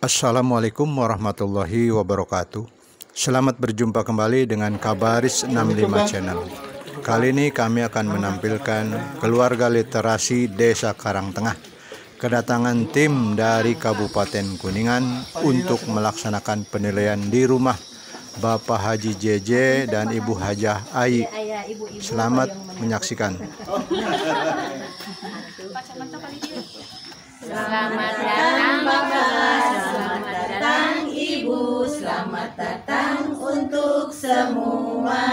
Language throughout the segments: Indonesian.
Assalamualaikum warahmatullahi wabarakatuh. Selamat berjumpa kembali dengan Kabaris 65 Channel. Kali ini kami akan menampilkan keluarga literasi Desa Karangtengah. Kedatangan tim dari Kabupaten Kuningan untuk melaksanakan penilaian di rumah Bapak Haji JJ dan Ibu Hajah Ai. Selamat menyaksikan. Selamat datang Bapak, selamat datang Ibu, selamat datang untuk semua.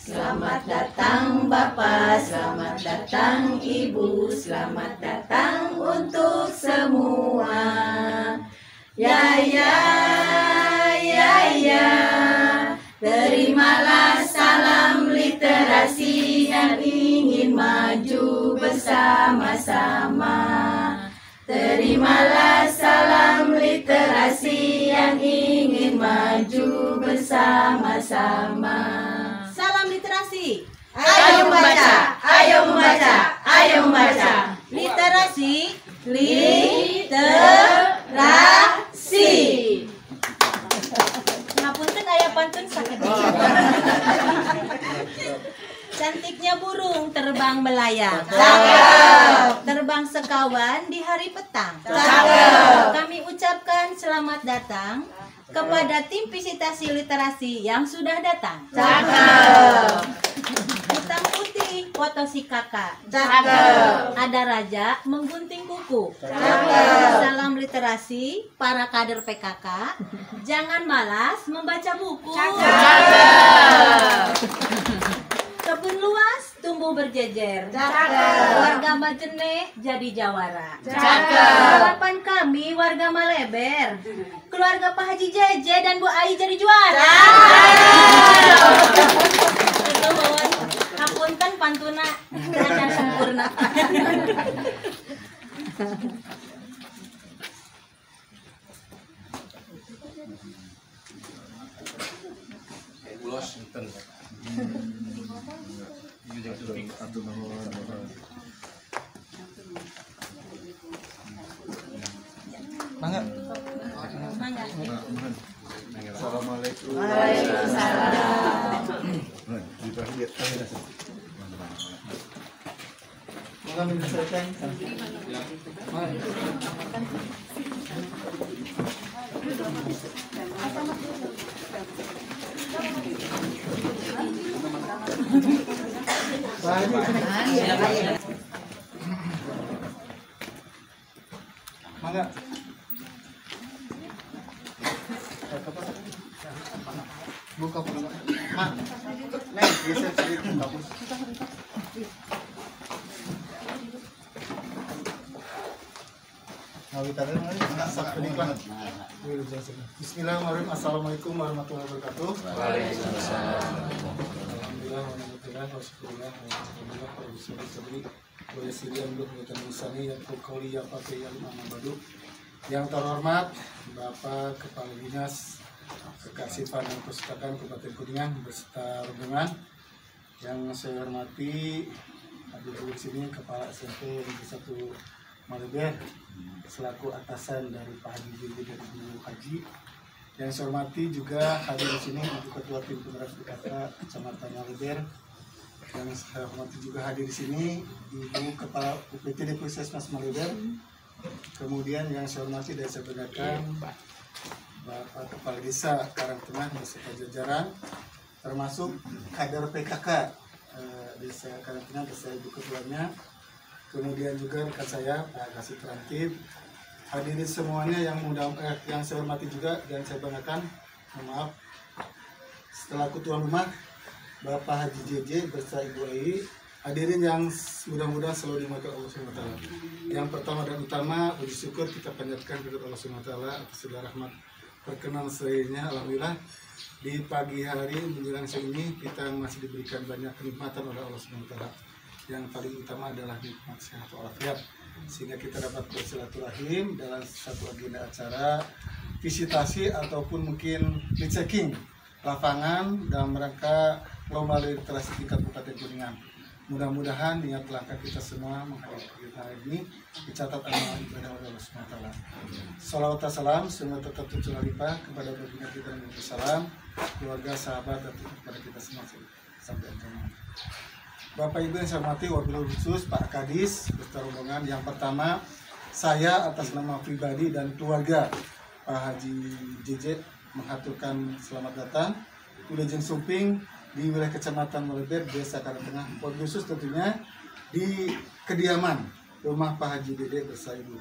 Selamat datang Bapak, selamat datang Ibu, selamat datang untuk semua. Ya ya ya ya, terimalah salam literasi yang ingin maju bersama-sama. Terimalah salam literasi yang ingin maju bersama-sama. Salam literasi. Ayo membaca, ayo membaca, ayo membaca. Literasi, literasi. Ngapunten aya pantun sakit. Cantiknya burung terbang melayang. Cakep. Terbang sekawan di hari petang. Cakep. Kami ucapkan selamat datang kepada tim visitasi literasi yang sudah datang. Cakep. Hitam putih foto si kakak. Cakep. Ada raja menggunting kuku. Cakep. Salam literasi para kader PKK. Jangan malas membaca buku. Cakep. Kebun luas tumbuh berjejer. Cakep. Warga Majeneh jadi jawara. Cakep. Harapan kami warga Maleber, keluarga Pak Haji JJ dan Bu Ai jadi juara. Itu mohon apunten pantuna akan sempurna. Ulos enten. Mangga. Assalamualaikum. Waalaikumsalam. Mangga. Buka pula. Nih, geser sedikit kapus. Bismillahirrahmanirrahim. Assalamualaikum warahmatullahi wabarakatuh. Yang terhormat Bapak Kepala Dinas Kearsipan dan Perpustakaan Kabupaten Kuningan beserta rombongan, yang saya hormati hadir di sini Kepala SMP Negeri 1 Maleber selaku atasan dari Pak Haji JJ dan Ibu Haji. Yang saya hormati juga hadir di sini Ibu Ketua Tim Penggerak PKK Kecamatan Maleber. Yang saya hormati juga hadir di sini Ibu Kepala UPTD Puskesmas Maleber. Kemudian yang saya hormati dan saya banggakan Bapak Kepala Desa Karangtengah beserta jajaran, termasuk kader PKK Desa Karangtengah beserta Ibu Ketuanya. Kemudian juga rekan saya Pak Kasih Terantib, hadirin semuanya yang saya hormati juga dan saya banggakan. Maaf, setelah tuan rumah Bapak Haji JJ beserta Ibu Ai, hadirin yang mudah-mudahan selalu dimurkai Allah SWT. Yang pertama dan utama, puji syukur kita panjatkan kepada Allah SWT atas segala rahmat perkenan selainnya. Alhamdulillah di pagi hari menjelang siang ini kita masih diberikan banyak kenikmatan oleh Allah SWT. Yang paling utama adalah nikmat sehat walafiat, sehingga kita dapat bersilaturahim dalam satu agenda acara visitasi ataupun mungkin checking lapangan dalam rangka lomba literasi tingkat Kabupaten Kuningan. Mudah-mudahan niat langkah kita semua menghadiri kegiatan hari ini dicatat amal ibadah oleh Allah SWT. Salawat dan salam semoga tetap tercurah limpah kepada baginda kita Nabi Salam, keluarga, sahabat, dan kepada kita semua sampai akhir. Bapak Ibu yang saya hormati, wabil khusus Pak Kadis beserta rombongan. Yang pertama, saya atas nama pribadi dan keluarga Pak Haji JJ mengaturkan selamat datang Wilujeng Sumping di wilayah Kecamatan Maleber, Desa Karangtengah, wabil khusus tentunya di kediaman rumah Pak Haji Dede bersama Ibu.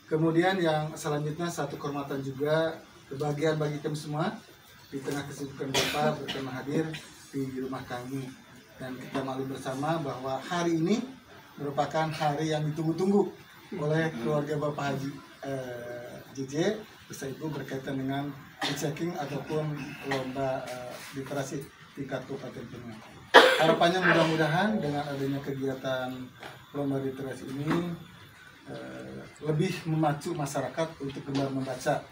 Kemudian yang selanjutnya satu kehormatan juga kebahagiaan bagi kami semua di tengah kesibukan Bapak berkenan hadir di rumah kami, dan kita maklum bersama bahwa hari ini merupakan hari yang ditunggu-tunggu oleh keluarga Bapak Haji JJ bersama Ibu berkaitan dengan checking ataupun lomba literasi tingkat kabupaten Penang. Harapannya mudah-mudahan dengan adanya kegiatan lomba literasi ini lebih memacu masyarakat untuk gemar membaca,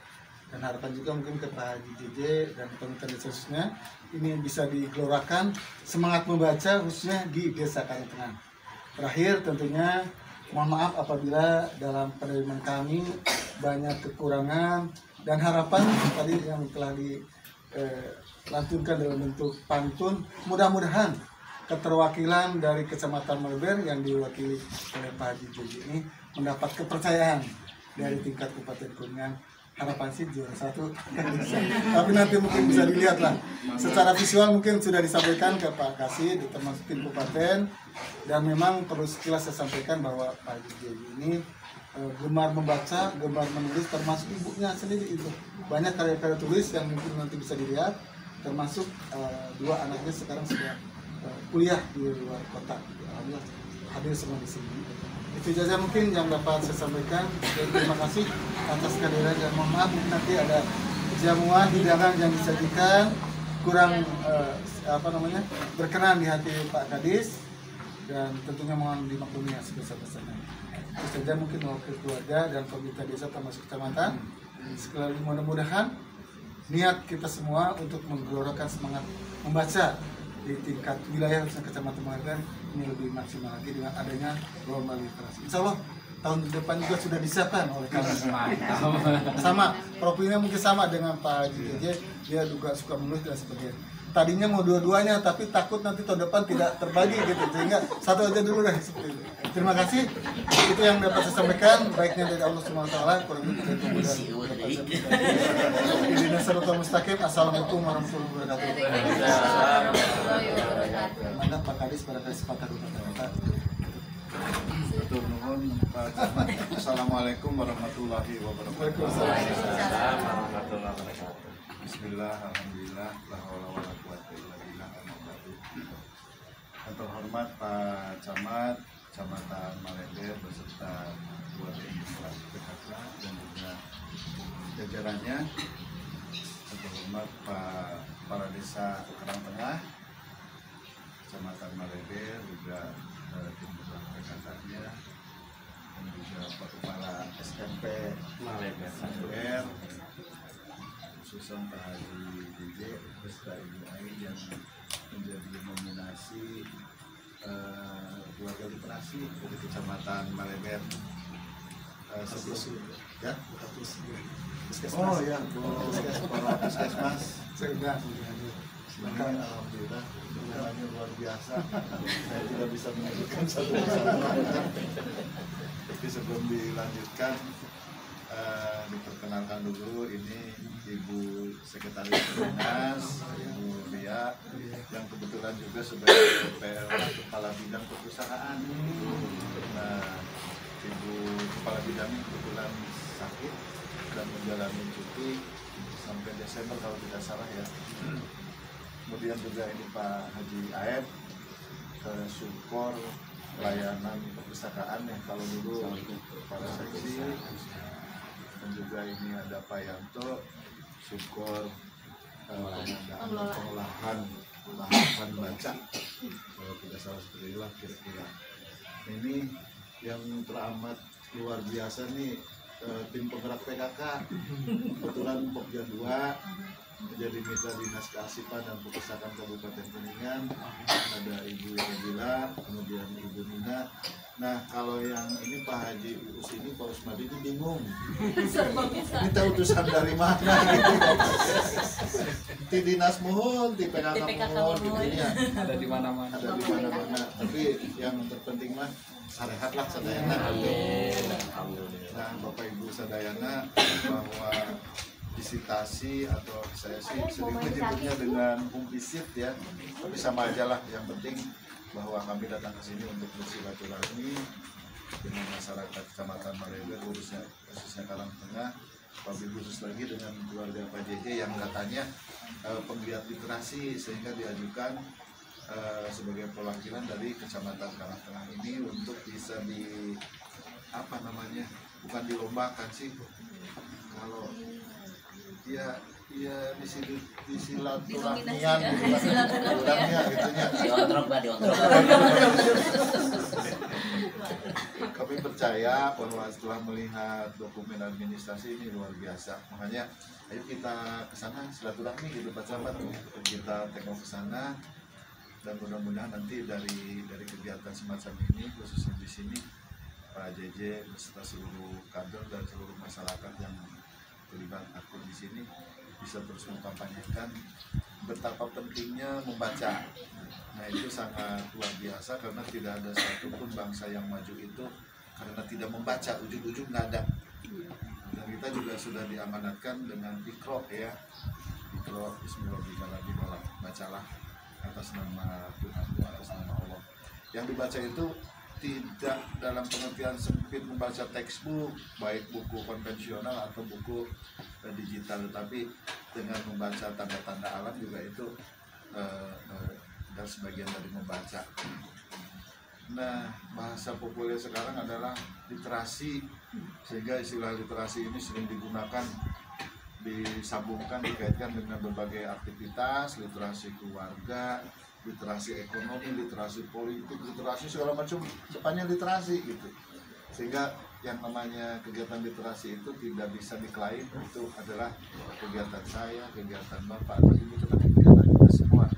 dan harapan juga mungkin ke Pak Haji JJ dan teman-teman desa khususnya ini bisa digelorakan semangat membaca khususnya di Desa Karangtengah. Terakhir tentunya mohon maaf apabila dalam penerimaan kami banyak kekurangan, dan harapan tadi yang telah dilantunkan dalam bentuk pantun, mudah-mudahan keterwakilan dari Kecamatan Maleber yang diwakili oleh Pak Haji JJ ini mendapat kepercayaan dari tingkat Kabupaten Kuningan. Harapan sih juara 1 bisa. Tapi nanti mungkin bisa dilihat lah. Secara visual mungkin sudah disampaikan ke Pak Kasih di termasuk tim Kabupaten, dan memang perlu sekilas saya sampaikan bahwa Pak Haji JJ ini gemar membaca, gemar menulis, termasuk ibunya sendiri itu banyak karya-karya tulis yang mungkin nanti bisa dilihat, termasuk 2 anaknya sekarang sudah kuliah di luar kota. Alhamdulillah hadir semua di sini. Itu saja mungkin yang dapat saya sampaikan. Terima kasih atas kehadiran, dan mohon maaf nanti ada jamuan hidangan yang disajikan kurang berkenan di hati Pak Kadis, dan tentunya mohon dimaklumi ya sebesar-besarnya. Itu saja mungkin mewakili keluarga dan pemerintah desa termasuk kecamatan. Sekali lagi mudah-mudahan niat kita semua untuk menggelorakan semangat membaca di tingkat wilayah khususnya Kecamatan Maleber ini lebih maksimal lagi dengan adanya lomba literasi. Insya Allah tahun depan juga sudah disiapkan oleh kami. Sama, profilnya mungkin sama dengan Pak Haji JJ, dia juga suka menulis dan sebagainya. Tadinya mau dua-duanya, tapi takut nanti tahun depan tidak terbagi gitu, sehingga satu aja dulu deh seperti itu. Terima kasih. Itu yang dapat saya sampaikan, baiknya dari Allah SWT, kurang lebih dari kemudian Idina Siratal Mustaqim. Assalamualaikum warahmatullahi wabarakatuh. Mantap Pak Kadis pada kesempatan kita. Betul nuhun Pak Camat. Assalamualaikum warahmatullahi wabarakatuh. Bismillah, alhamdulillah, la haula wala quwwata illa billah. Yang terhormat Pak Camat, Kecamatan Maleber beserta keluarga besar PKK dan juga jajarannya. Yang terhormat Pak Kepala Desa Karangtengah, Kecamatan Maleber, juga tim besar PKK-nya, dan juga Pak Kepala SMP Maleber khususnya Pak Haji JJ beserta Ibu Ai yang menjadi nominasi keluarga literasi dari Kecamatan Maleber. Sebelum ya, oh ya, para puskesmas Sudah. alhamdulillah semuanya luar biasa. Saya tidak bisa menyebutkan satu persatu, tapi sebelum dilanjutkan diperkenalkan dulu, ini Ibu Sekretaris Dinas, Ibu Lia, yang kebetulan juga sebagai Kepala Bidang Perpustakaan. Nah, Ibu Kepala Bidang kebetulan sakit dan menjalani cuti sampai Desember kalau tidak salah ya. Kemudian juga ini Pak Haji Aep ke support pelayanan perpustakaan ya, kalau dulu para seksi, dan juga ini ada Pak Yanto syukur pengolahan baca, kalau tidak salah seperti itulah kira-kira. Ini yang teramat luar biasa nih, tim penggerak PKK, kebetulan Pokja 2 menjadi mitra Dinas Kearsipan dan Perpustakaan Kabupaten Kuningan. Ada Ibu Yadila, kemudian Ibu Nina. Nah, kalau yang ini Pak Haji Uus ini, Pak Usmadi ini bingung. Minta utusan dari mana gitu. Di dinas muhun, di PKK muhun, gitu ya. Ada di mana-mana. Ada di mana-mana. Tapi yang terpenting mah sarehat lah sadayana. Nah, Bapak Ibu sadayana, bahwa visitasi atau saya sih sering menyebutnya dengan home visit ya, tapi sama aja lah. Yang penting bahwa kami datang ke sini untuk bersilaturahmi dengan masyarakat Kecamatan Maregar, khususnya Karang Tengah, lebih khusus lagi dengan keluarga Pak JJ yang katanya penggiat literasi, sehingga diajukan sebagai perwakilan dari Kecamatan Karang Tengah ini untuk bisa bukan dilombakan sih, kalau ya di silaturahmian orangnya gitunya. Kami percaya bahwa setelah melihat dokumen administrasi ini luar biasa, makanya ayo kita ke sana silaturahmi gitu Pak Camat, kita tengok ke sana, dan mudah-mudahan nanti dari kegiatan semacam ini, khususnya di sini Pak JJ beserta seluruh kader dan seluruh masyarakat yang terlibat aktif di sini bisa terus mengkampanyekan betapa pentingnya membaca. Nah, itu sangat luar biasa karena tidak ada satupun bangsa yang maju itu karena tidak membaca, ujung-ujung nggak ada. Dan kita juga sudah diamanatkan dengan Iqra ya, Iqra Bismillahirrahmanirrahim, bacalah atas nama Tuhan, atas nama Allah. Yang dibaca itu tidak dalam pengertian sempit membaca textbook, baik buku konvensional atau buku digital, tetapi dengan membaca tanda-tanda alam juga itu dan sebagian dari membaca. Nah, bahasa populer sekarang adalah literasi, sehingga istilah literasi ini sering digunakan, disambungkan, dikaitkan dengan berbagai aktivitas, literasi keluarga, literasi ekonomi, literasi politik, literasi segala macam, depannya literasi gitu. Sehingga yang namanya kegiatan literasi itu tidak bisa diklaim itu adalah kegiatan saya, kegiatan Bapak, tapi itu kan kegiatan kita semua.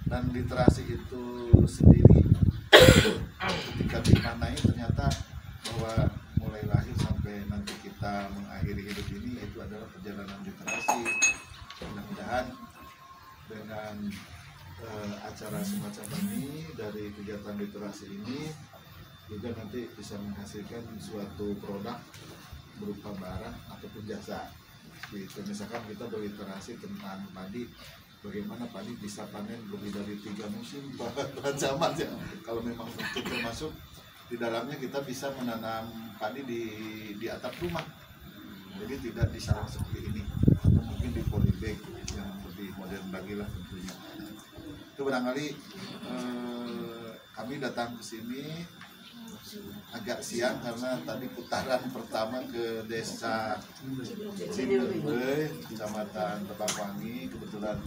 Dan literasi itu sendiri ketika dimaknai ternyata bahwa mulai lahir sampai nanti kita mengakhiri hidup ini itu adalah perjalanan literasi. Mudah-mudahan dengan acara semacam ini, dari kegiatan literasi ini juga nanti bisa menghasilkan suatu produk berupa barang ataupun jasa. Gitu. Misalkan kita berliterasi tentang padi, bagaimana padi bisa panen lebih dari 3 musim Pak Camat ya. Kalau memang itu termasuk di dalamnya, kita bisa menanam padi di atap rumah. Jadi tidak di sarang seperti ini, atau mungkin di polybag yang lebih modern lagi lah tentunya. Itu barangkali kami datang ke sini agak siang karena tadi putaran pertama ke desa Cimbebe, Kecamatan Tebakwangi, kebetulan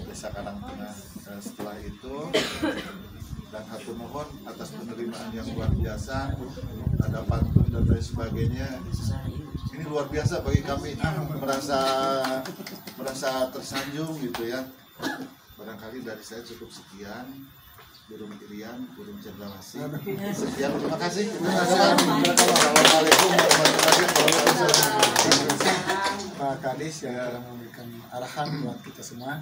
desa Karang Tengah. Setelah itu dan hatur nuhun atas penerimaan yang luar biasa, ada pantun dan lain sebagainya. Ini luar biasa bagi kami, merasa tersanjung gitu ya. Barangkali dari saya cukup sekian. Burung Irian, burung cendrawasih. Sekian, terima kasih. Assalamualaikum warahmatullahi wabarakatuh. Pak Kadis yang telah memberikan arahan buat kita semua.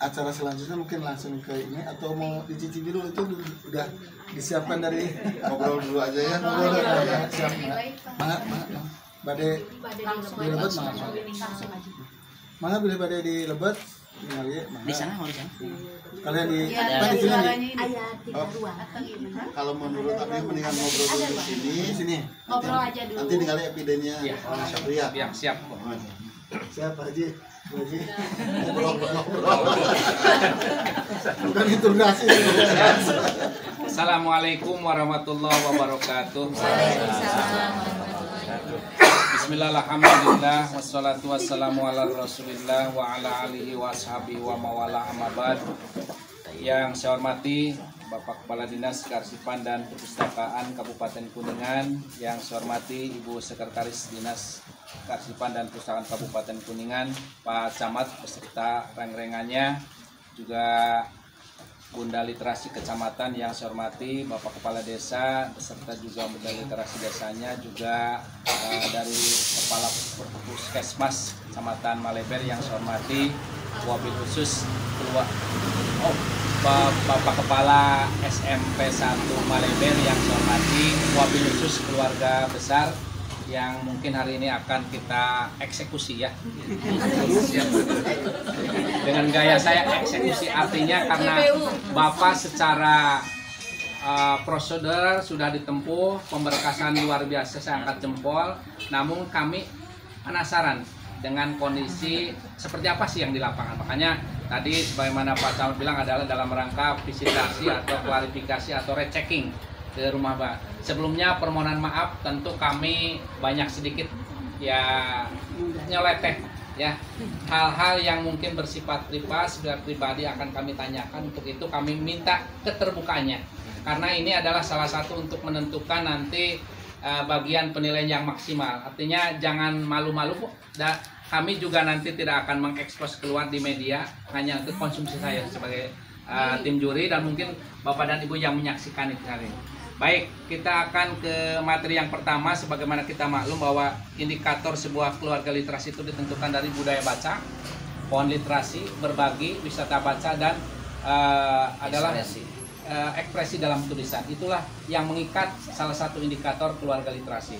Acara selanjutnya mungkin langsung ke ini atau mau dicicipi dulu, itu udah disiapkan dari ngobrol dulu aja ya. ngobrol dulu aja. Siap, Mangga. Bade di Lebet, Mangga pilih bade di Lebet. Di sana mau di sana. Kalian di Ayat 32. Kalau menurut aku mendingan ngobrol dulu di sini. Ngobrol aja dulu. Nanti tinggal epideminya. Satria. Ya, siap. siapa Haji? Haji. Ngobrol. Bukan interogasi. Assalamualaikum warahmatullahi wabarakatuh. Bismillahirrahmanirrahim. Wassalatu wassalamu ala rasulillah wa ala alihi wa ashabihi wa mawala amabad. Yang saya hormati Bapak Kepala Dinas Kearsipan dan Perpustakaan Kabupaten Kuningan, yang saya hormati Ibu Sekretaris Dinas Kearsipan dan Pustakaan Kabupaten Kuningan, Pak Camat beserta reng-rengannya, juga Bunda Literasi Kecamatan yang saya hormati, Bapak Kepala Desa beserta juga Bunda Literasi Desanya, juga dari Kepala Puskesmas Kecamatan Maleber yang saya hormati, wabil khusus Bapak Kepala SMP 1 Maleber yang saya hormati, wabil khusus keluarga besar yang mungkin hari ini akan kita eksekusi ya. Dengan gaya saya eksekusi, artinya karena Bapak secara prosedur sudah ditempuh, pemberkasan luar biasa, saya angkat jempol. Namun kami penasaran dengan kondisi seperti apa sih yang di lapangan. Makanya tadi sebagaimana Pak Camat bilang adalah dalam rangka visitasi atau klarifikasi atau rechecking ke rumah Pak. Sebelumnya permohonan maaf, tentu kami banyak sedikit ya nyeleteh ya, hal-hal yang mungkin bersifat pribadi akan kami tanyakan. Untuk itu kami minta keterbukaannya, karena ini adalah salah satu untuk menentukan nanti bagian penilaian yang maksimal. Artinya jangan malu-malu, kami juga nanti tidak akan mengekspos keluar di media, hanya untuk konsumsi saya sebagai tim juri dan mungkin Bapak dan Ibu yang menyaksikan itu hari ini. Baik, kita akan ke materi yang pertama. Sebagaimana kita maklum bahwa indikator sebuah keluarga literasi itu ditentukan dari budaya baca, pohon literasi, berbagi, wisata baca, dan adalah ekspresi dalam tulisan. Itulah yang mengikat salah satu indikator keluarga literasi.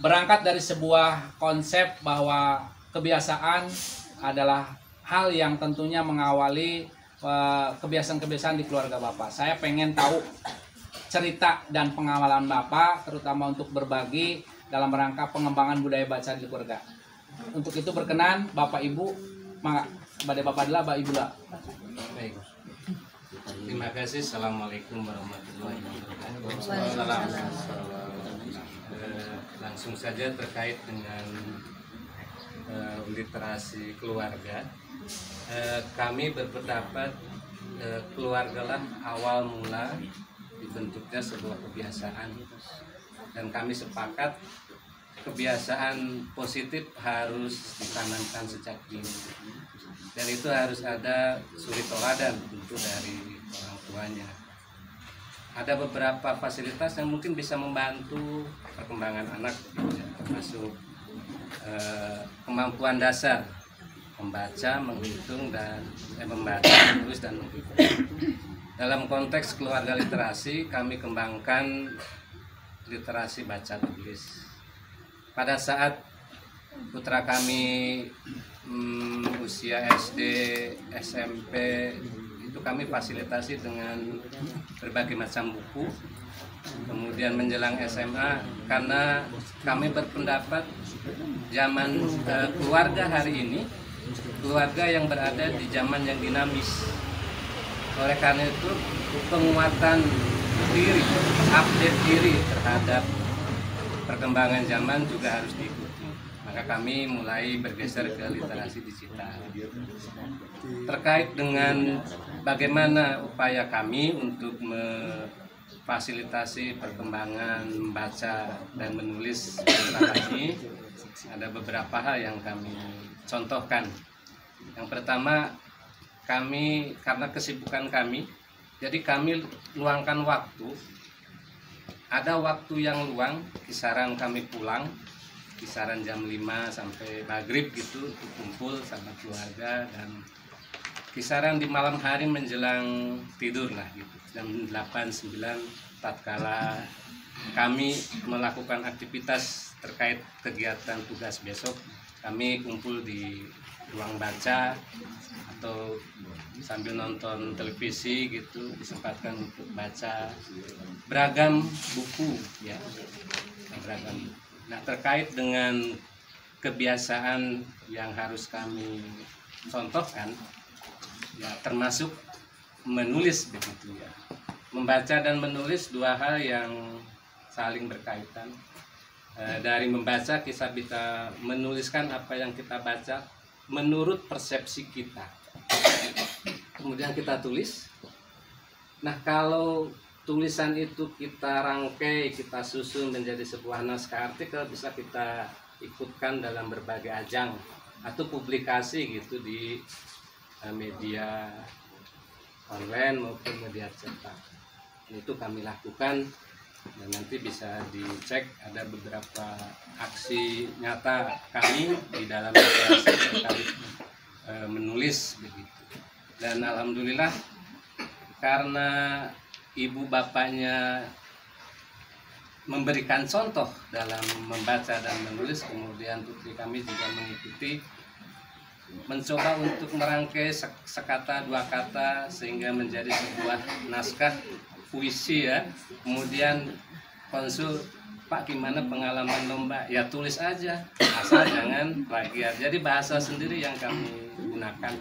Berangkat dari sebuah konsep bahwa kebiasaan adalah hal yang tentunya mengawali kebiasaan-kebiasaan di keluarga Bapak. Saya pengen tahu cerita dan pengalaman Bapak, terutama untuk berbagi dalam rangka pengembangan budaya baca di keluarga. Untuk itu berkenan Bapak Ibu, pada Bapak adalah Bapak Ibu lah. Baik. Terima kasih. Assalamualaikum warahmatullahi wabarakatuh. Langsung saja terkait dengan literasi keluarga. Kami berpendapat keluargalah awal mula dibentuknya sebuah kebiasaan, dan kami sepakat kebiasaan positif harus ditanamkan sejak dini, dan itu harus ada suri teladan tentu dari orang tuanya. Ada beberapa fasilitas yang mungkin bisa membantu perkembangan anak, termasuk kemampuan dasar membaca, menghitung, dan membaca, menulis, dan menghitung. Dalam konteks keluarga literasi, kami kembangkan literasi baca tulis. Pada saat putra kami usia SD, SMP, itu kami fasilitasi dengan berbagai macam buku. Kemudian menjelang SMA, karena kami berpendapat zaman keluarga hari ini, keluarga yang berada di zaman yang dinamis. Oleh karena itu, penguatan diri, update diri terhadap perkembangan zaman juga harus diikuti. Maka kami mulai bergeser ke literasi digital. Terkait dengan bagaimana upaya kami untuk memfasilitasi perkembangan membaca dan menulis ini, ada beberapa hal yang kami contohkan. Yang pertama, kami karena kesibukan kami, jadi kami luangkan waktu. Ada waktu yang luang, kisaran kami pulang, kisaran jam 5 sampai maghrib gitu, kumpul sama keluarga, dan kisaran di malam hari menjelang tidur lah gitu, jam 8-9 tatkala kami melakukan aktivitas terkait kegiatan tugas besok, kami kumpul di ruang baca atau sambil nonton televisi gitu, disempatkan untuk baca beragam buku ya, beragam. Nah, terkait dengan kebiasaan yang harus kami contohkan ya, termasuk menulis begitu ya. Membaca dan menulis dua hal yang saling berkaitan. Dari membaca kita bisa menuliskan apa yang kita baca menurut persepsi kita. Kemudian kita tulis. Nah, kalau tulisan itu kita rangkai, kita susun menjadi sebuah naskah artikel, bisa kita ikutkan dalam berbagai ajang atau publikasi gitu di media online maupun media cetak. Itu kami lakukan dan nanti bisa dicek, ada beberapa aksi nyata kami di dalam literasi terkait menulis begitu. Dan alhamdulillah karena ibu bapaknya memberikan contoh dalam membaca dan menulis, kemudian putri kami juga mengikuti, mencoba untuk merangkai sekata dua kata sehingga menjadi sebuah naskah puisi ya. Kemudian konsul, Pak gimana pengalaman lomba? Ya tulis aja, asal jangan plagiat. Jadi bahasa sendiri yang kami gunakan.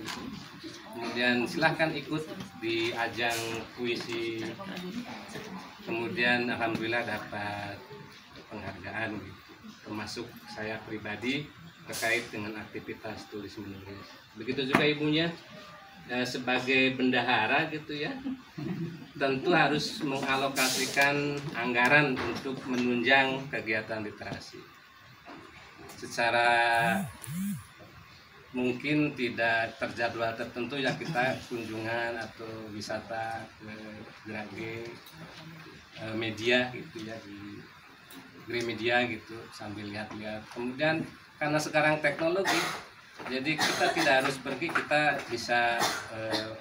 Kemudian silahkan ikut di ajang puisi. Kemudian alhamdulillah dapat penghargaan gitu. Termasuk saya pribadi terkait dengan aktivitas tulis menulis. Begitu juga ibunya sebagai bendahara gitu ya. Tentu harus mengalokasikan anggaran untuk menunjang kegiatan literasi. Secara mungkin tidak terjadwal tertentu ya, kita kunjungan atau wisata ke Grage media gitu ya, di Gramedia gitu sambil lihat-lihat. Kemudian karena sekarang teknologi, jadi kita tidak harus pergi, kita bisa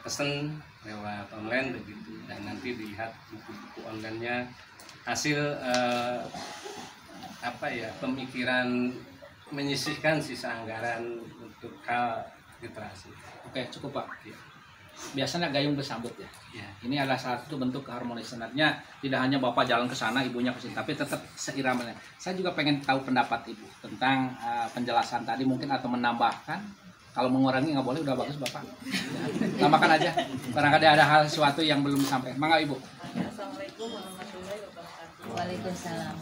pesen lewat online begitu, dan nanti dilihat buku-buku online-nya, hasil pemikiran menyisihkan sisa anggaran untuk hal literasi. Oke, cukup Pak. Biasanya gayung bersambut ya. Ya. Ini adalah salah satu bentuk keharmonisannya. Tidak hanya Bapak jalan ke sana, ibunya ke sini, tapi tetap seiramanya. Saya juga pengen tahu pendapat Ibu tentang penjelasan tadi mungkin, atau menambahkan. Kalau mengurangi nggak boleh, udah bagus Bapak. Ya, tambahkan aja. Barangkali ada hal sesuatu yang belum sampai. Mangga Ibu. Assalamualaikum warahmatullahi wabarakatuh. Waalaikumsalam.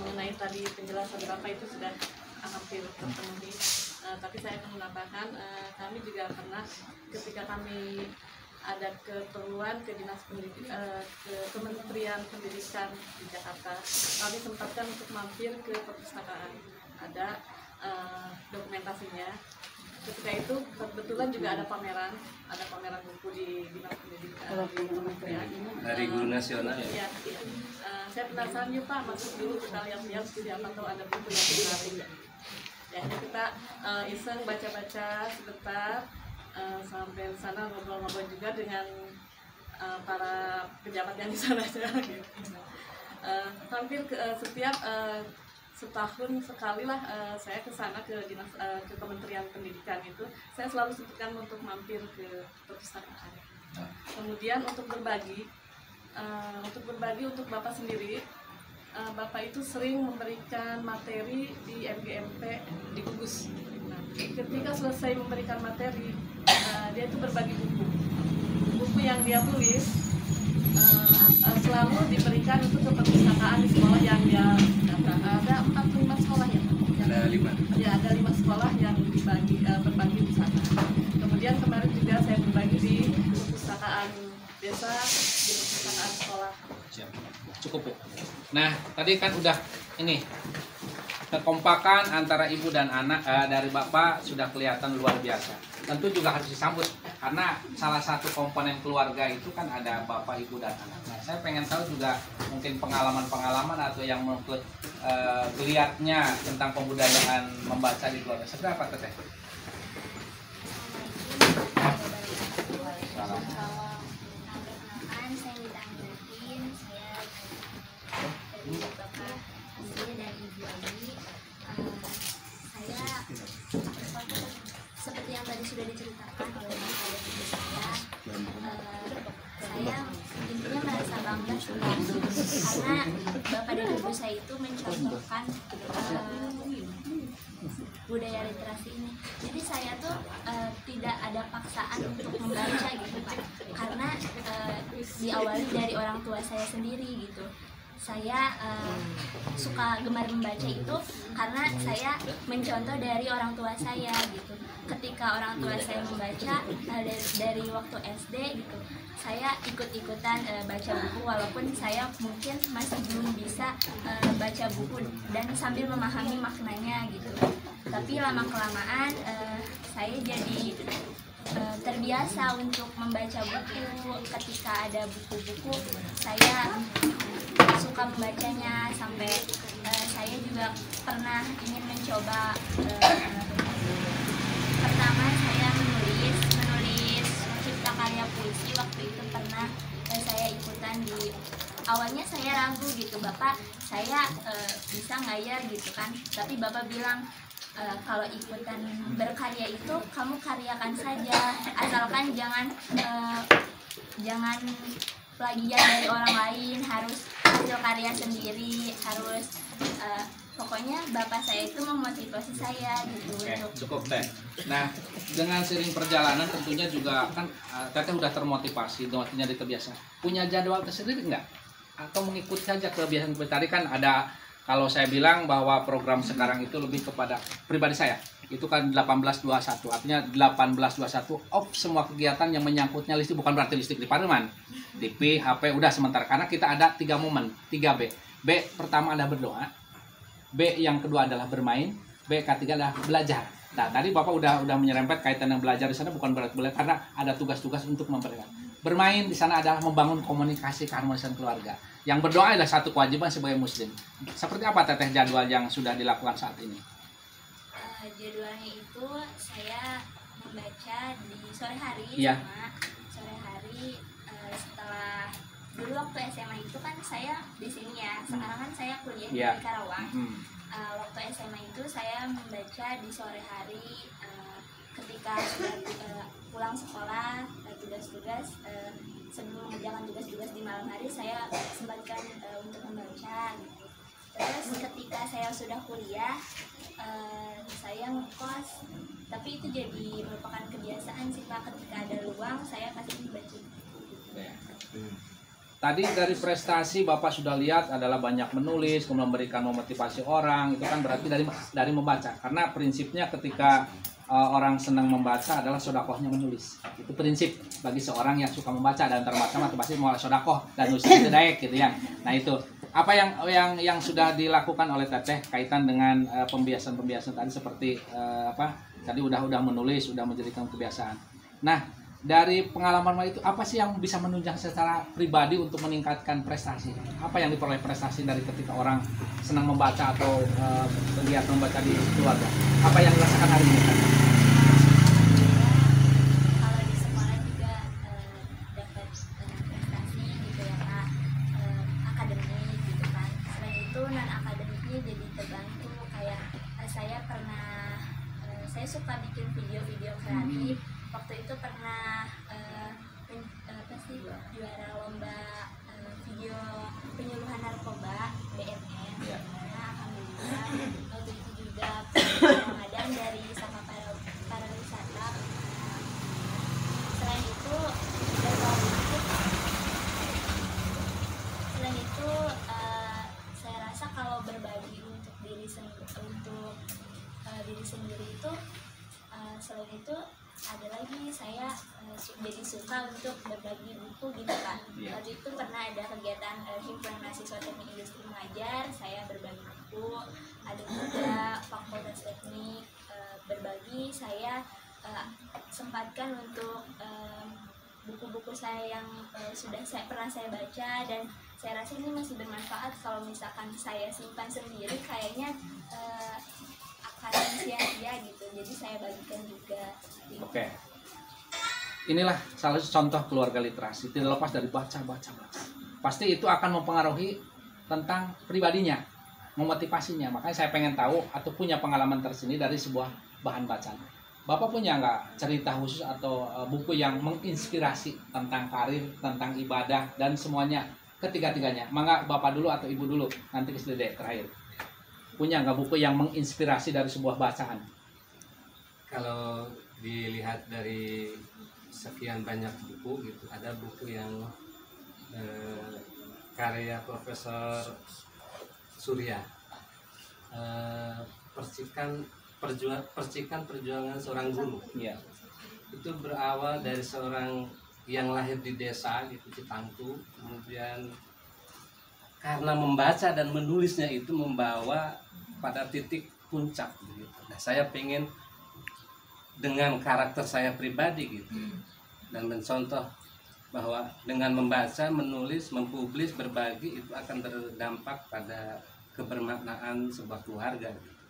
Mengenai tadi penjelasan Bapak itu sudah hampir terpenuhi. Tapi saya akan menambahkan, kami juga pernah ketika kami ada keperluan ke dinas pendidikan, ke Kementerian Pendidikan di Jakarta, kami sempatkan untuk mampir ke perpustakaan. Ada dokumentasinya. Ketika itu kebetulan juga ada pameran buku di dinas pendidikan di Kementerian. Dari Guru Nasional. Ya, saya penasaran yuk Pak, masuk dulu kita lihat-lihat siapa tahu ada buku yang menarik. Ya, kita iseng baca-baca sebentar, sampai sana ngobrol-ngobrol juga dengan para pejabat yang di sana gitu. Hampir setiap setahun sekali lah saya ke sana ke dinas ke Kementerian Pendidikan itu, saya selalu sebutkan untuk mampir ke perpustakaan. Kemudian untuk berbagi untuk Bapak sendiri. Bapak itu sering memberikan materi di MGMP di Gugus. Nah, ketika selesai memberikan materi, dia itu berbagi buku yang dia tulis, selalu diberikan untuk ke perpustakaan di sekolah yang dia datang. Ada 45 sekolah ya? Ada 5. Ya, ada 5 sekolah yang berbagi di sana. Kemudian kemarin juga saya berbagi di perpustakaan desa, di perpustakaan sekolah. Cukup Bu. Nah, tadi kan udah ini kekompakan antara ibu dan anak dari Bapak sudah kelihatan luar biasa. Tentu juga harus disambut karena salah satu komponen keluarga itu kan ada Bapak, Ibu dan anak. Nah, saya pengen tahu juga mungkin pengalaman-pengalaman atau yang menurut geliatnya tentang pembudayaan membaca di keluarga. Seberapa Teteh? Salam. Bapak saya dan Ibu Ani, saya seperti yang tadi sudah diceritakan oleh Bapak dan Ibu saya intinya merasa bangga karena Bapak dan Ibu saya itu mencontohkan budaya literasi ini. Jadi saya tuh tidak ada paksaan untuk membaca gitu Pak, karena diawali dari orang tua saya sendiri gitu. saya suka gemar membaca itu karena saya mencontoh dari orang tua saya gitu. Ketika orang tua saya membaca dari waktu SD gitu, saya ikut-ikutan baca buku walaupun saya mungkin masih belum bisa baca buku dan sambil memahami maknanya gitu. Tapi lama-kelamaan saya jadi terbiasa untuk membaca buku. Ketika ada buku-buku, saya suka membacanya sampai saya juga pernah ingin mencoba. Pertama saya menulis cipta karya puisi. Waktu itu pernah saya ikutan di awalnya saya ragu gitu, Bapak saya bisa nggak ya gitu kan, tapi Bapak bilang kalau ikutan berkarya itu kamu karyakan saja, asalkan jangan plagiat dari orang lain, harus hasil karya sendiri, harus pokoknya bapak saya itu memotivasi saya gitu. Cukup Teh. Nah, dengan sering perjalanan tentunya juga kan Teteh udah termotivasi, artinya terbiasa. Punya jadwal tersendiri enggak? Atau mengikuti saja kebiasaan tadi kan ada, kalau saya bilang bahwa program sekarang itu lebih kepada pribadi saya. Itu kan 1821, artinya 1821 off semua kegiatan yang menyangkutnya listrik, bukan berarti listrik di Pademan. DP, HP udah sementara karena kita ada 3 momen, 3B. B pertama adalah berdoa. B yang kedua adalah bermain, B ketiga adalah belajar. Nah, tadi Bapak udah menyerempet kaitan dengan belajar di sana, bukan berarti belajar karena ada tugas-tugas untuk memperoleh. Bermain di sana adalah membangun komunikasi keharmonisan keluarga. Yang berdoa adalah satu kewajiban sebagai muslim. Seperti apa Teteh jadwal yang sudah dilakukan saat ini? Jadwalnya itu saya membaca di sore hari, ya. Sama sore hari setelah dulu waktu SMA itu kan saya di sini ya, sekarang kan saya kuliah di Karawang. Waktu SMA itu saya membaca di sore hari ketika sudah pulang sekolah, tugas-tugas sebelum mengerjakan tugas-tugas di malam hari saya sempatkan untuk membaca gitu. Terus ketika saya sudah kuliah saya ngekos, tapi itu jadi merupakan kebiasaan sih Pak, ketika ada luang saya pasti baca. Tadi dari prestasi Bapak sudah lihat adalah banyak menulis, kemudian memberikan memotivasi orang, itu kan berarti dari membaca. Karena prinsipnya ketika orang senang membaca adalah sodakohnya menulis. Itu prinsip bagi seorang yang suka membaca, dan termasuk itu pasti mau sodakoh dan nulis itu daek gitu ya. Nah itu apa yang sudah dilakukan oleh Teteh kaitan dengan pembiasaan-pembiasaan tadi seperti tadi udah menulis, udah menjadikan kebiasaan. Nah, dari pengalaman itu apa sih yang bisa menunjang secara pribadi untuk meningkatkan prestasi? Apa yang diperoleh prestasi dari ketika orang senang membaca atau kegiatan membaca di keluarga? Apa yang dirasakan hari ini? Kalau di sekolah juga dapat prestasi gitu ya Kak, akademik gitu kan. Selain itu non akademiknya jadi terbantu, kayak saya suka bikin video-video kreatif. Waktu itu pernah juara lomba video penyuluhan narkoba BNN. Alhamdulillah waktu itu juga Ramadan dari sama para wisata. Selain itu saya rasa kalau berbagi untuk diri sendiri itu selain itu ada lagi saya jadi suka untuk berbagi buku gitu kan. Waktu itu pernah ada kegiatan himpunan mahasiswa teknik industri mengajar, saya berbagi buku. Ada juga fakultas teknik berbagi, saya sempatkan untuk buku-buku saya yang pernah saya baca, dan saya rasa ini masih bermanfaat. Kalau misalkan saya simpan sendiri kayaknya akan sia-sia gitu, jadi saya bagikan juga. Oke. Inilah salah satu contoh keluarga literasi, tidak lepas dari baca. Pasti itu akan mempengaruhi tentang pribadinya, memotivasinya. Makanya saya pengen tahu atau punya pengalaman tersendiri dari sebuah bahan bacaan. Bapak punya nggak cerita khusus atau buku yang menginspirasi tentang karir, tentang ibadah, dan semuanya, ketiga-tiganya? Mangga Bapak dulu atau Ibu dulu, nanti ke Dede terakhir. Punya nggak buku yang menginspirasi dari sebuah bacaan? Kalau dilihat dari sekian banyak buku gitu, ada buku yang karya Profesor Surya, percikan perjuangan seorang guru. Ya. Itu berawal dari seorang yang lahir di desa gitu, Citangtu, kemudian karena membaca dan menulisnya itu membawa pada titik puncak gitu. Nah, saya pengen dengan karakter saya pribadi gitu, dan mencontoh bahwa dengan membaca, menulis, mempublis, berbagi itu akan berdampak pada kebermaknaan sebuah keluarga gitu.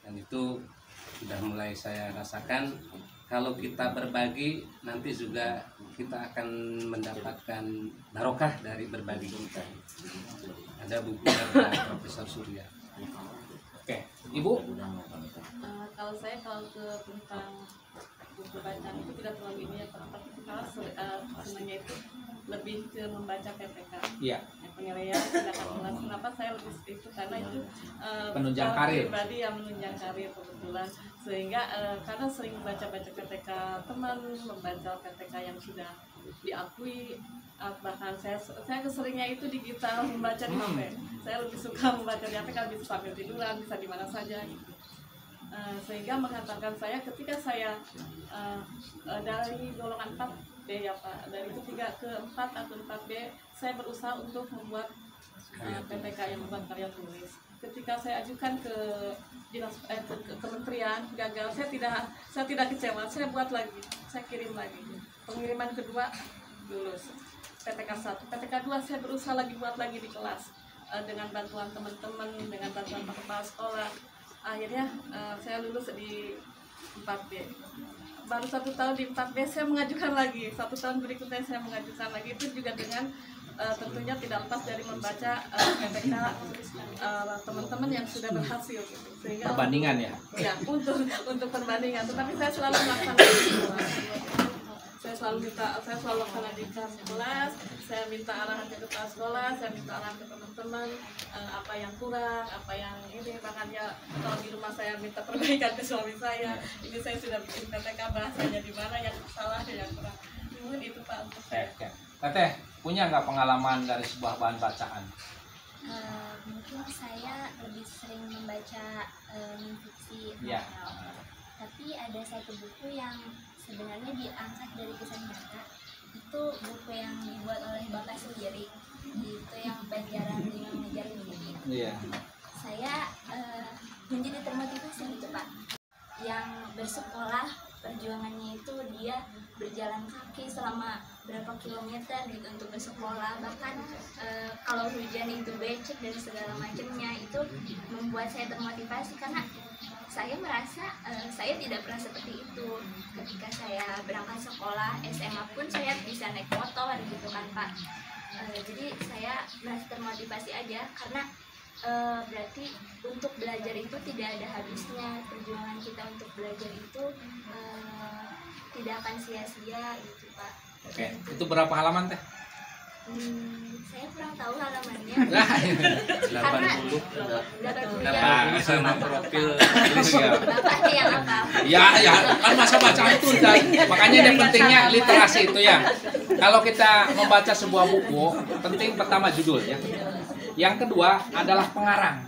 Dan itu sudah mulai saya rasakan, kalau kita berbagi nanti juga kita akan mendapatkan barokah dari berbagi kita. Ada buku dari Profesor Surya. Oke, Ibu. Kalau saya tentang buku bacaan itu tidak terlalu ini ya, tapi sebenarnya itu lebih ke membaca PPK. Iya. Penilaian tindakan kelas. Kenapa saya lebih itu karena itu Penunjang karir. pribadi yang menunjang karir kebetulan, sehingga karena sering membaca PPK teman, membaca PPK yang sudah diakui, bahkan saya keseringnya itu digital, membaca di HP. Saya lebih suka membaca di HP karena bisa sambil tiduran, bisa di mana saja gitu. Sehingga menghantarkan saya ketika saya dari golongan 4B ya Pak, dari itu 3 ke 4 atau 4B, saya berusaha untuk membuat PPK yang membuat karya tulis. Ketika saya ajukan ke dinas ke kementerian, gagal, saya tidak kecewa, saya buat lagi, saya kirim lagi. Pengiriman kedua lulus. PPK 1, PPK 2 saya berusaha lagi buat lagi di kelas dengan bantuan teman-teman, dengan bantuan kepala sekolah. Akhirnya saya lulus di 4B. Baru 1 tahun di 4B saya mengajukan lagi. 1 tahun berikutnya saya mengajukan lagi, itu juga dengan tentunya tidak lepas dari membaca PPK teman-teman yang sudah berhasil gitu. Sehingga Perbandingan ya? Ya, untuk perbandingan. Tetapi saya selalu melaksanakan itu. Saya selalu laksanakan di kelas, saya minta arahan ke kepala sekolah, saya minta arahan ke teman-teman, apa yang kurang, apa yang ini, makanya kalau di rumah saya minta perbaikan ke suami saya. Ini saya sudah bikin PPK, bahasanya di mana yang salah, yang kurang. Mungkin itu Pak untuk saya. Teteh, punya nggak pengalaman dari sebuah bahan bacaan? Mungkin saya lebih sering membaca non-fiksi, Ya. tapi ada satu buku yang sebenarnya diangkat dari kisah nyata. Itu buku yang dibuat oleh Bapak sendiri, itu yang Pelajaran dengan Mengajar Mimpi. Iya. Saya menjadi termotivasi gitu Pak, yang bersekolah perjuangannya itu dia berjalan kaki selama berapa kilometer gitu untuk bersekolah, bahkan kalau hujan itu becek dan segala macamnya. Itu membuat saya termotivasi karena saya merasa saya tidak pernah seperti itu. Ketika saya berangkat sekolah SMA pun saya bisa naik motor gitu kan Pak. Jadi saya merasa termotivasi aja karena berarti untuk belajar itu tidak ada habisnya. Perjuangan kita untuk belajar itu tidak akan sia-sia gitu Pak. Oke, itu berapa halaman Teh? Saya kurang tahu halamannya. 80 sama profil. Bapaknya yang apa? Ya, kan masa baca itu dan makanya yang pentingnya literasi itu ya. Kalau kita membaca sebuah buku, penting pertama judul ya. Yang kedua adalah pengarang.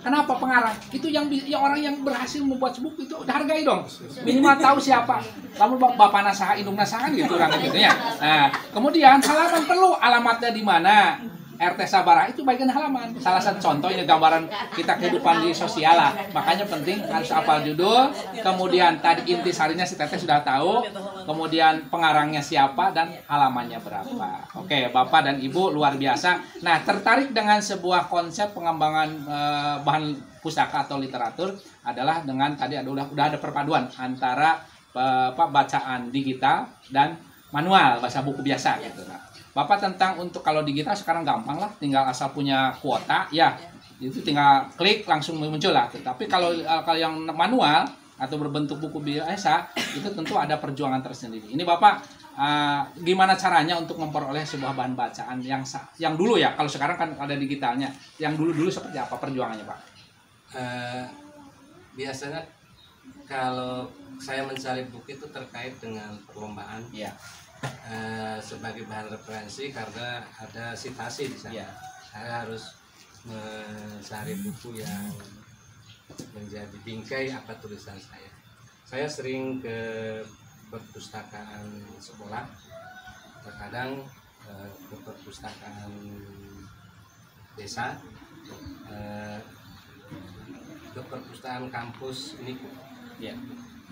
Kenapa pengarang? Itu yang orang yang berhasil membuat buku itu hargai dong. Minimal tahu siapa. Kamu bapak nasaha, indung nasaha gitu orang gitu ya. Nah, kemudian halaman perlu alamatnya di mana. RT Sabara itu bagian halaman. Salah satu contoh ini gambaran kita kehidupan di sosial lah. Makanya penting harus hafal judul. Kemudian tadi intisarinya si Teteh sudah tahu. Kemudian pengarangnya siapa dan halamannya berapa. Oke, Bapak dan Ibu luar biasa. Nah, tertarik dengan sebuah konsep pengembangan bahan pustaka atau literatur adalah dengan tadi udah ada perpaduan antara bacaan digital dan manual, bahasa buku biasa gitu. Nah, Bapak tentang untuk kalau digital sekarang gampang lah, tinggal asal punya kuota ya, itu tinggal klik langsung muncul lah. Tapi kalau yang manual atau berbentuk buku biasa itu tentu ada perjuangan tersendiri. Ini Bapak gimana caranya untuk memperoleh sebuah bahan bacaan yang dulu ya, kalau sekarang kan ada digitalnya, yang dulu seperti apa perjuangannya Pak? Biasanya kalau saya mencari buku itu terkait dengan perlombaan. Ya. sebagai bahan referensi karena ada citasi di sana. Saya harus mencari buku yang menjadi bingkai apa tulisan saya. Saya sering ke perpustakaan sekolah, terkadang ke perpustakaan desa, ke perpustakaan kampus ini. Ya,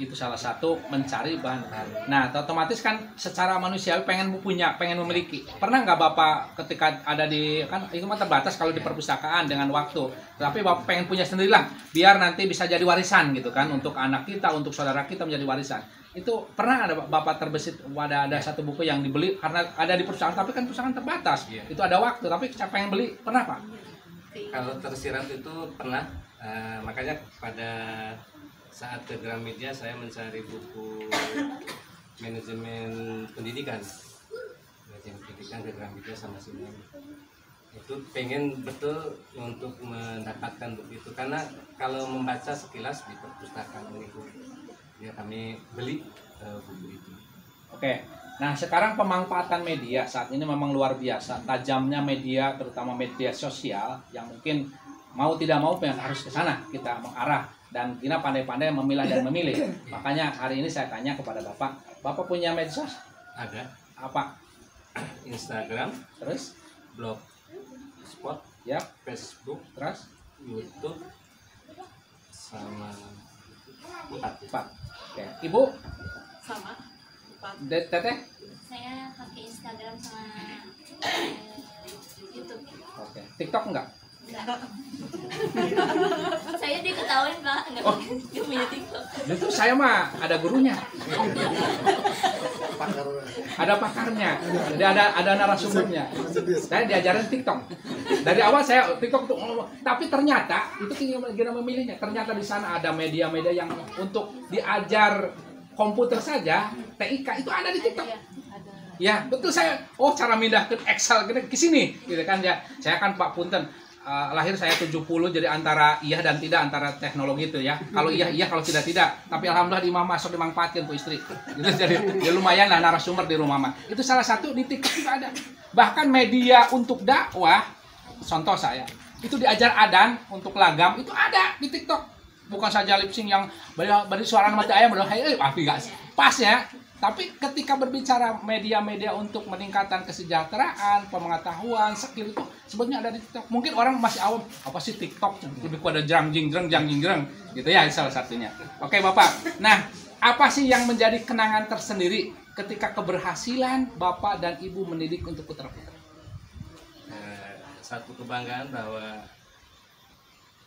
itu salah satu mencari bahan. Nah, otomatis kan secara manusiawi pengen punya, pengen memiliki. Pernah nggak Bapak ketika ada di, kan itu mah terbatas kalau di perpustakaan dengan waktu, tapi Bapak pengen punya sendirilah, biar nanti bisa jadi warisan gitu kan, untuk anak kita, untuk saudara kita menjadi warisan. Itu pernah ada Bapak terbesit ada satu buku yang dibeli karena ada di perpustakaan, tapi kan perpustakaan terbatas. Itu ada waktu, tapi saya pengen beli, pernah Pak? Kalau tersirat itu pernah, makanya pada saat ke Gramedia saya mencari buku manajemen pendidikan ke Gramedia sama sini. Itu pengen betul untuk mendapatkan buku itu, karena kalau membaca sekilas di perpustakaan itu ya kami beli buku itu. Oke, nah sekarang pemanfaatan media saat ini memang luar biasa, tajamnya media, terutama media sosial yang mungkin mau tidak mau harus ke sana kita mengarah, dan kita pandai-pandai memilah dan memilih. Makanya hari ini saya tanya kepada Bapak punya medsos? Ada. Apa? Instagram, terus Blogspot, ya, Facebook, terus YouTube, sama 4. Oke, Ibu? Sama. Teteh? Saya pakai Instagram sama YouTube. Oke, TikTok enggak? Saya diketawain Pak, nggak punya TikTok. Itu saya mah ada gurunya, ada pakarnya, ada narasumbernya. Saya diajarin TikTok. Dari awal saya TikTok tuh, tapi ternyata itu kita memilihnya. Ternyata di sana ada media-media yang untuk diajar komputer saja, TIK itu ada di TikTok. Ya betul, saya cara mindah ke Excel ke sini, gitu kan ya. Saya kan Pak Punten. Lahir saya 70, jadi antara iya dan tidak, antara teknologi itu ya. Kalau iya, kalau tidak. Tapi alhamdulillah di mama masuk dimanfaatkan tuh istri. Gitu, jadi ya lumayan lah narasumber di rumah mah. Itu salah satu di TikTok juga ada. Bahkan media untuk dakwah, contoh saya, itu diajar adan untuk lagam, itu ada di TikTok. Bukan saja lip sync yang bari suara mati ayam, pas ya. Tapi ketika berbicara media-media untuk meningkatkan kesejahteraan, pengetahuan, skill itu sebenarnya ada di TikTok. Mungkin orang masih awam, apa sih TikTok? Lebih pada jang jingreng gitu ya, salah satunya. Oke Bapak, nah apa sih yang menjadi kenangan tersendiri ketika keberhasilan Bapak dan Ibu mendidik untuk putra-putri? Satu kebanggaan bahwa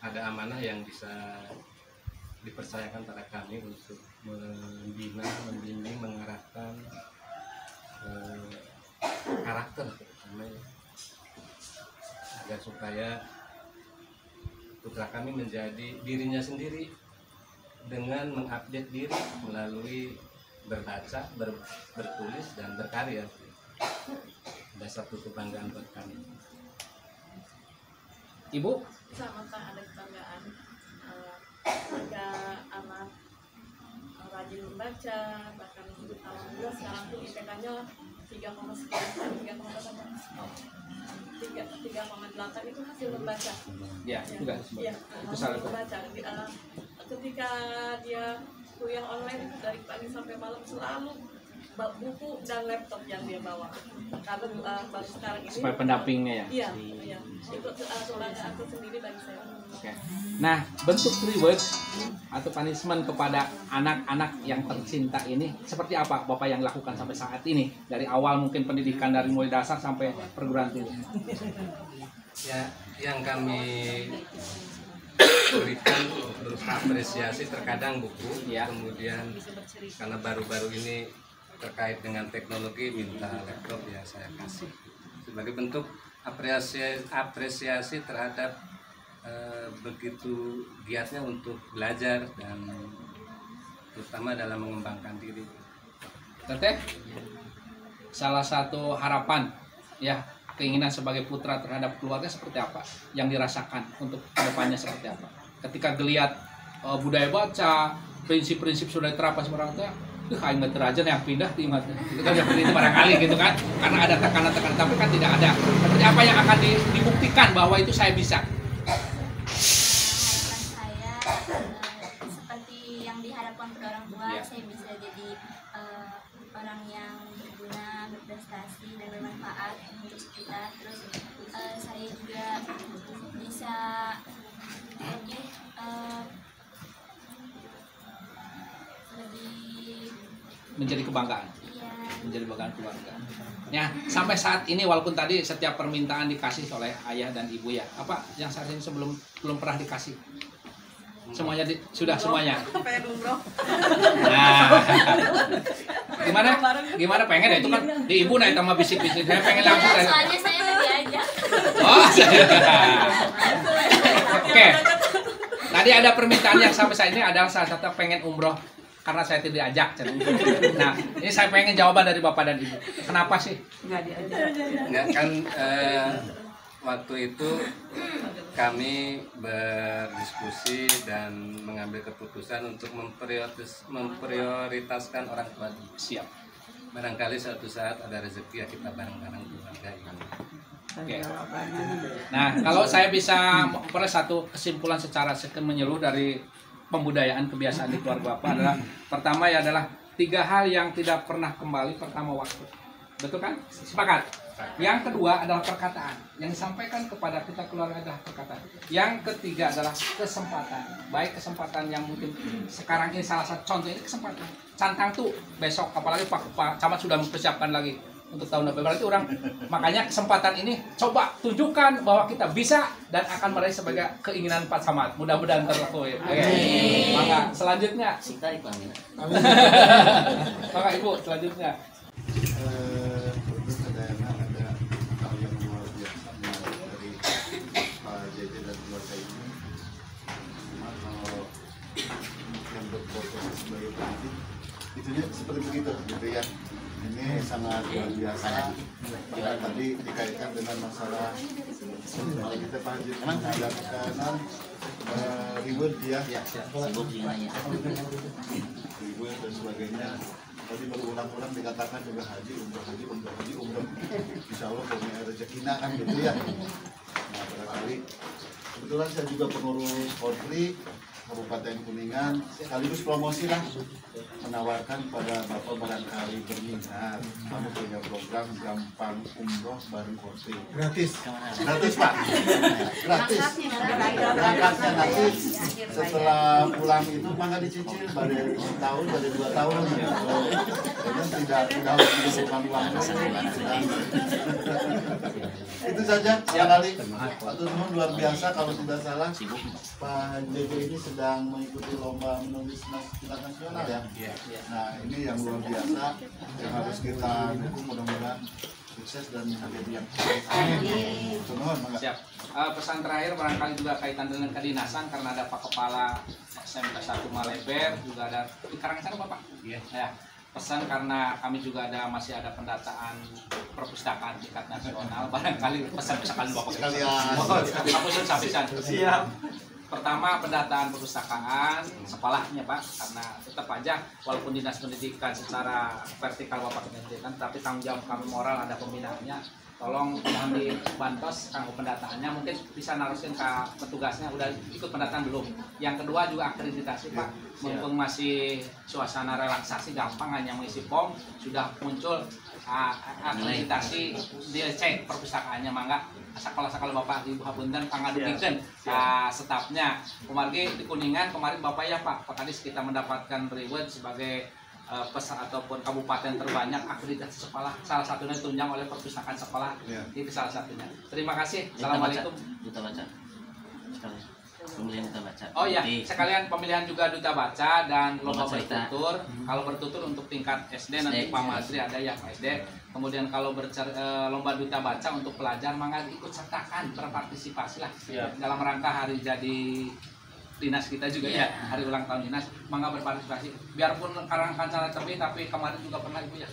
ada amanah yang bisa dipercayakan pada kami untuk membina, membimbing, mengarahkan karakter terutama, agar supaya putra kami menjadi dirinya sendiri dengan mengupdate diri melalui berbaca, bertulis dan berkarya. Ada satu kebanggaan buat kami. Ibu? Sama ada kebanggaan. Ada anak rajin membaca, bahkan alhamdulillah sekarang tuh IPK-nya 3,8 itu hasil membaca. Ya, juga. Ya, Itu salah satu. membaca. Ketika dia kuliah online dari pagi sampai malam selalu buku dan laptop yang dia bawa. Karena baru sekarang ini. Supaya pendampingnya ya. Iya. Itu kebanggaan aku sendiri bagi saya. Oke. Nah, bentuk reward atau punishment kepada anak-anak yang tercinta ini seperti apa Bapak yang lakukan sampai saat ini? Dari awal mungkin pendidikan dari mulai dasar sampai perguruan tinggi. Ya, yang kami berikan berupa apresiasi terkadang buku, ya. Kemudian karena baru-baru ini terkait dengan teknologi minta laptop, ya saya kasih sebagai bentuk apresiasi terhadap begitu giatnya untuk belajar dan terutama dalam mengembangkan diri. Teteh, salah satu harapan ya, keinginan sebagai putra terhadap keluarga seperti apa yang dirasakan untuk kedepannya seperti apa ketika geliat budaya baca, prinsip-prinsip sudah diterapkan seperti itu, Kain meter aja yang pindah timat itu kan seperti itu barangkali gitu kan, karena ada tekanan-tekanan, tapi kan tidak ada. Tapi apa yang akan dibuktikan bahwa itu saya bisa? Harapan saya seperti yang diharapkan pada orang tua, saya bisa jadi orang yang berguna, berprestasi dan bermanfaat untuk sekitar. Terus saya juga bisa lebih Menjadi kebanggaan. Iya. Menjadi kebanggaan keluarga. Ya, sampai saat ini walaupun tadi setiap permintaan dikasih oleh ayah dan ibu ya, apa yang saat ini belum pernah dikasih? Semuanya sudah semuanya. Pengen umroh. Nah, gimana pengen ya itu kan di ibu naik sama bisik-bisik, saya pengen langsung. Soalnya saya udah diajak. Oh, oke. Tadi ada permintaan yang sampai saat ini adalah salah satu pengen umroh karena saya tidak diajak. Nah, ini saya pengen jawaban dari bapak dan ibu. Kenapa sih? Nggak diajak. Nggak kan waktu itu kami berdiskusi dan mengambil keputusan untuk memprioritaskan orang tua. Siap. Barangkali suatu saat ada rezeki ya kita bareng-bareng keluarga ini. Oke. Nah, kalau saya bisa memperoleh satu kesimpulan secara menyeluruh dari pembudayaan kebiasaan di keluarga Bapak adalah pertama ya adalah 3 hal yang tidak pernah kembali. Pertama waktu, betul kan? Sepakat. Yang kedua adalah perkataan yang disampaikan kepada kita keluarga adalah perkataan. Yang ketiga adalah kesempatan, baik kesempatan yang mungkin sekarang ini salah satu contoh ini kesempatan. Cantang tuh besok, apalagi Pak Camat sudah mempersiapkan lagi untuk tahun depan. Berarti orang makanya kesempatan ini coba tunjukkan bahwa kita bisa dan akan meraih sebagai keinginan Pak Camat. Mudah-mudahan terlaku ya. Maka selanjutnya maka Ibu selanjutnya ada hal yang luar biasa dari Pak JJ dan keluarga ini. Cuma kalau yang berprofesi sebagai pendidik itunya seperti begitu gitu ya. Ini sangat luar biasa. Ya, tadi dikaitkan dengan masalah kalau kita Pak Haji memang ada tekanan ribut ya, ribut dan sebagainya. Tadi berulang-ulang dikatakan juga haji, umroh. Insya Allah punya rezekinya kan gitu ya. Nah, barangkali kebetulan saya juga pengurus Polri Kabupaten Kuningan, sekaligus promosi lah, menawarkan pada Bapak barangkali berminat, kami punya program gampang umroh bareng Polri. Gratis. Gratis Pak, gratis. Berangkatnya nanti setelah pulang itu mangga dicicil dari setahun, dari 2 tahun gitu. Kemudian tidak harus mengumpulkan uang. Itu saja barangkali. Atur nuhun luar biasa kalau tidak salah Pak JJ ini sedang mengikuti lomba menulis tingkat nasional ya. Nah ini yang luar biasa yang harus kita dukung, mudah-mudahan sukses dan menjadi yang baik. siap. Pesan terakhir barangkali juga kaitan dengan kedinasan karena ada Pak Kepala SMP 1 Maleber, juga ada di Karangsari Bapak. Iya. Ya. Pesan karena kami juga masih ada pendataan perpustakaan tingkat nasional, barangkali pesan Bapak sekalian. Siap. Pertama pendataan perpustakaan sekolahnya Pak, karena tetap aja walaupun dinas pendidikan secara vertikal Bapak pendidikan, tapi tanggung jawab kami moral ada pembinaannya. Tolong yang di Bantos kanggo pendataannya mungkin bisa narusin ke petugasnya udah ikut pendataan belum. Yang kedua juga akreditasi Pak, mumpung masih suasana relaksasi gampang hanya mengisi form sudah muncul akreditasi dia cek perpustakaannya mangga sekolah-sekolah Bapak Ibu Hapunten pangadukikeun stafnya. Kemarin di Kuningan kemarin Bapak ya Pak Kadis kita mendapatkan reward sebagai pesan ataupun kabupaten terbanyak akreditasi sekolah, salah satunya ditunjang oleh perpustakaan sekolah. Itu salah satunya. Terima kasih. Assalamualaikum. Duta baca. Pemilihan duta baca. Oh ya, sekalian pemilihan juga duta baca dan lomba bertutur. Kalau bertutur untuk tingkat SD nanti Pak Masri ada ya Pak SD. Kemudian kalau lomba duta baca untuk pelajar mangga ikut sertakan, berpartisipasi lah dalam rangka hari jadi dinas kita juga ya, hari ulang tahun dinas, mangga berpartisipasi. Biarpun karang kancara tepi, tapi kemarin juga pernah Ibu ya,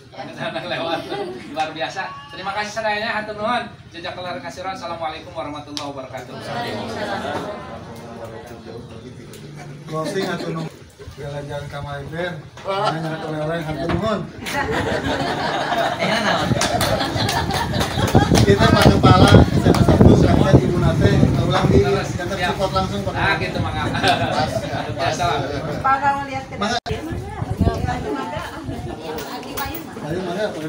lewat luar biasa. Terima kasih sadayanya, hatur nuhun. Jazakallahu khairan. Assalamualaikum warahmatullahi wabarakatuh. Closing atau jalan-jalan ke Malaysia. Nanya oleh-oleh hantu nuhun. Kita Pak Kepala SMA 1 sekalian Ibu Nate ulang di center support langsung Pak. Ah gitu mangga. Biasa lah. Pak kalau lihat ke Mangga. Ayo mangga Pak.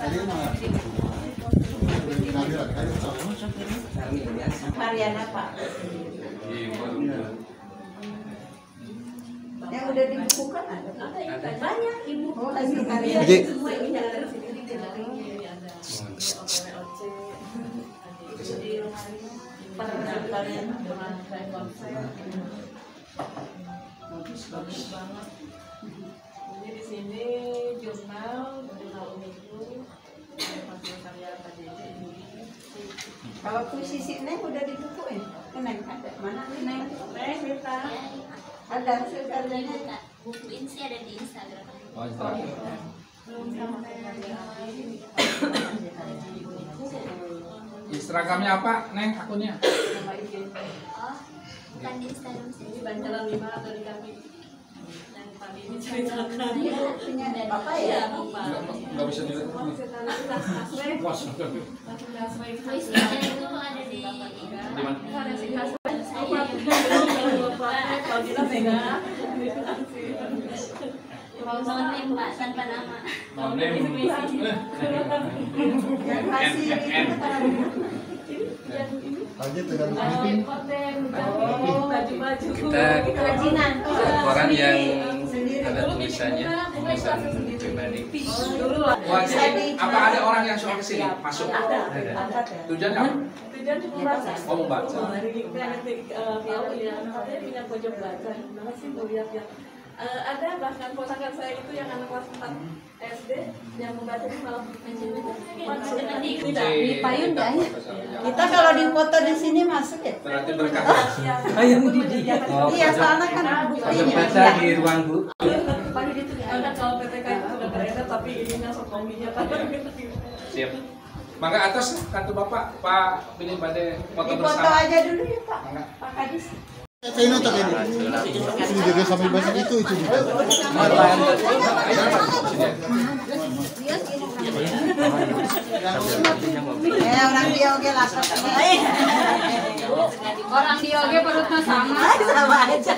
Ayo mangga. Mariana Pak. Yang udah dibukukan ada banyak ibu. Oh, hasil karya. Jadi Semua ini ada di sini di galeri ada OC. Jadi pada kalian dengan kain konsep. Bagus banget. Jadi di sini jurnal Uniku, hasil karya Pak JJ ini. Kalau puisi Neng udah dibukuin, Neng ada mana nih Neng? Neng kita Ada hasil karyanya. Bukuin sih ada di Instagram. belum sampai Instagramnya apa, Neng? Akunnya? nama IG. Oh, bukan di Instagram sih. Ini Banjalan 5 dari kami yang tadi diceritakan. Iya, punya Bapak ya. Iya, Bapak. Nggak bisa dilihat. Puisinya itu ada di Di mana? Kalau kita Mega, mau name Pak tanpa nama. Mau name. Yang kasih aja tergantung meeting. baju-baju. Kita kerajinan. koran yang ada tulisannya, tulisan pribadi. Wah, jadi apa ada orang yang suka kesini masuk? Tujuan apa? Tujuan cuma baca. Oh, membaca. Tahu ya, katanya punya pojok baca. Gimana sih mau lihat ya? Ada bahkan ponakan saya itu yang anak kelas 4 SD yang membaca di malam Di payung dah ya. Kita kalau dipoto di sini masuk ya. Berarti berkah. Iya, soalnya kan buktinya. di ruang guru. Karena kalau PPK itu sudah beredar tapi ininya sokominya pada Siap. Mangga atas kantor Bapak, Pak pilih pada foto Dipoto bersama. aja dulu ya Pak. Mangga. Pak Kadis. Saya nonton ini. Ini juga sambil bahasa itu juga. Orang dia oke lah. Orang di oge perutnya sama. Sama aja.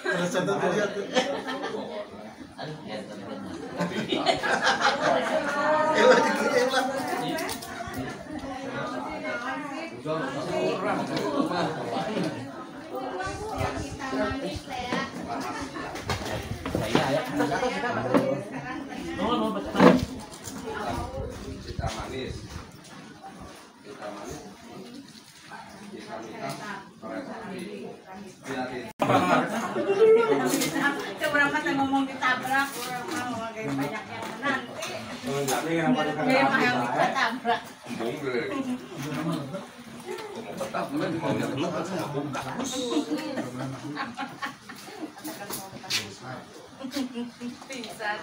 Terus contoh lihat. Cita manis. Cita manis. Cita hitam. Seberapa saya ngomong ditabrak, orang mau kayak banyak yang nanti. Memang yang ditabrak. Pingsan.